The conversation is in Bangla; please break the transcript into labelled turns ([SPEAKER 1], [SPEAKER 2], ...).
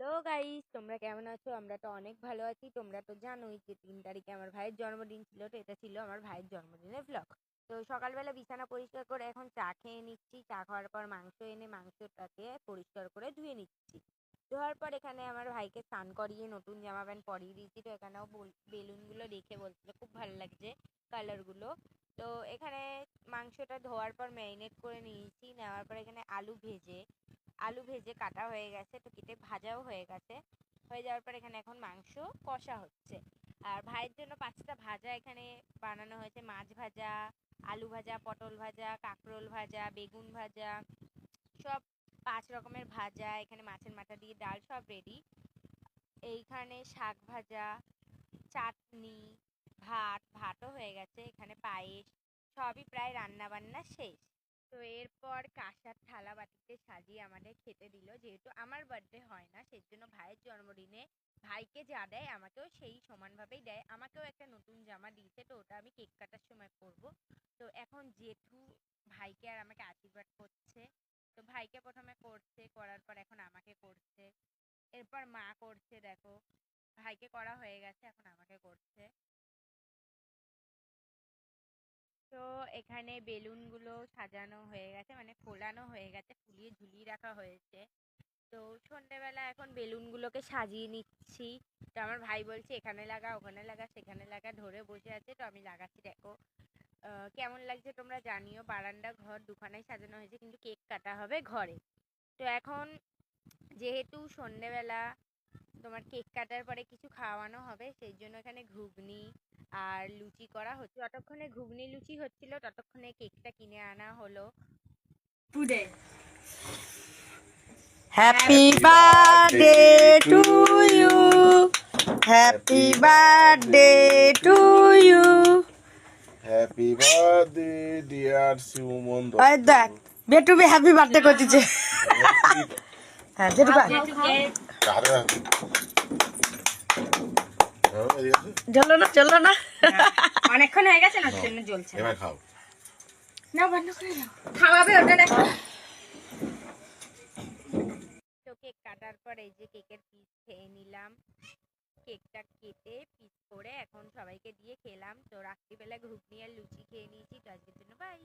[SPEAKER 1] হ্যালো গাইস, তোমরা কেমন আছো? আমরা তো অনেক ভালো আছি। তোমরা তো জানোই যে 3 তারিখে আমার ভাইয়ের জন্মদিন ছিল। তো এটা ছিল আমার ভাইয়ের জন্মদিনের ভ্লগ। তো সকালবেলা বিছানা পরিষ্কার করে এখন চা খেয়ে নিচ্ছি। চা খাওয়ার পর মাংস এনে মাংসটাকে পরিষ্কার করে ধুয়ে নিচ্ছি। ধোয়ার পর এখানে আমার ভাইকে স্নান করিয়ে নতুন জামা প্যান্ট পরিয়ে দিয়েছি। তো এখানেও বেলুনগুলো দেখে বলছিল খুব ভালো লাগছে কালারগুলো। তো এখানে মাংসটা ধোয়ার পর ম্যারিনেট করে নিয়েছি। নেওয়ার পর এখানে আলু ভেজে কাটা হয়ে গেছে, তো কেটে ভাজাও হয়ে গেছে। হয়ে যাওয়ার পর এখানে এখন মাংস কষা হচ্ছে। আর ভাইয়ের জন্য 5টা ভাজা এখানে বানানো হয়েছে। মাছ ভাজা, আলু ভাজা, পটল ভাজা, কাঁকরোল ভাজা, বেগুন ভাজা, সব 5 রকমের ভাজা। এখানে মাছের মাথা দিয়ে ডাল সব রেডি। এইখানে শাক ভাজা, চাটনি, ভাতও হয়ে গেছে। এখানে পায়েস, সবই প্রায় রান্না বান্না শেষ। তো এরপর কাঁসার থালা বাটিতে সাজিয়ে আমাদের খেতে দিল। যেহেতু আমার বার্থডে হয় না, সেই জন্য ভাইয়ের জন্মদিনে ভাইকে যা দেয় আমাকেও সেই সমানভাবেই দেয়। আমাকেও একটা নতুন জামা দিয়েছে, তো ওটা আমি কেক কাটার সময় পরবো। তো এখন জেঠু ভাইকে আর আমাকে আশীর্বাদ করছে। তো ভাইকে প্রথমে করছে, করার পর এখন আমাকে করছে, এরপর মা করছে। দেখো, ভাইকে করা হয়ে গেছে, এখন আমাকে করছে। তো এখানে বেলুনগুলো সাজানো হয়ে গেছে, মানে ফোলানো হয়ে গেছে, ফুলিয়ে ঝুলিয়ে রাখা হয়েছে। তো সন্ধেবেলা এখন বেলুনগুলোকে সাজিয়ে নিচ্ছি। তো আমার ভাই বলছে এখানে লাগা, ওখানে লাগা, সেখানে লাগা, ধরে বসে আছে। তো আমি লাগাচ্ছি। দেখো কেমন লাগছে তোমরা জানিও। বারান্দা ঘর দুখানায় সাজানো হয়েছে, কিন্তু কেক কাটা হবে ঘরে। তো এখন যেহেতু সন্ধেবেলা তোমার কেক কাটার পরে কিছু খাওয়ানো হবে, সেই জন্য এখানে ঘুগনি আর লুচি করা হচ্ছে। যতক্ষণে ঘুগনি লুচি হচ্ছিল ততক্ষণে কেকটা কিনে আনা হলো। Today
[SPEAKER 2] Happy birthday to you. Happy birthday to you.
[SPEAKER 3] Happy birthday dear Suman
[SPEAKER 2] ওই দেখ বেটু বি হ্যাপি বার্থডে করতেছে। হ্যাঁ যেটু জ্বললো না
[SPEAKER 1] অনেকক্ষণ হয়ে গেছে না, জন্য জ্বলছে।
[SPEAKER 3] এবার খাও।
[SPEAKER 1] না বন্ধ করে দাও, খাওয়াবে ওটা দেখো। তো কেক কাটার পর এই যে কেকের পিস খেয়ে নিলাম। কেকটা কেটে পিস করে এখন সবাইকে দিয়ে খেলাম। তো রাত্রিবেলা ঘুগনি আর লুচি খেয়ে নিয়েছি। তো আজকের জন্য বাই।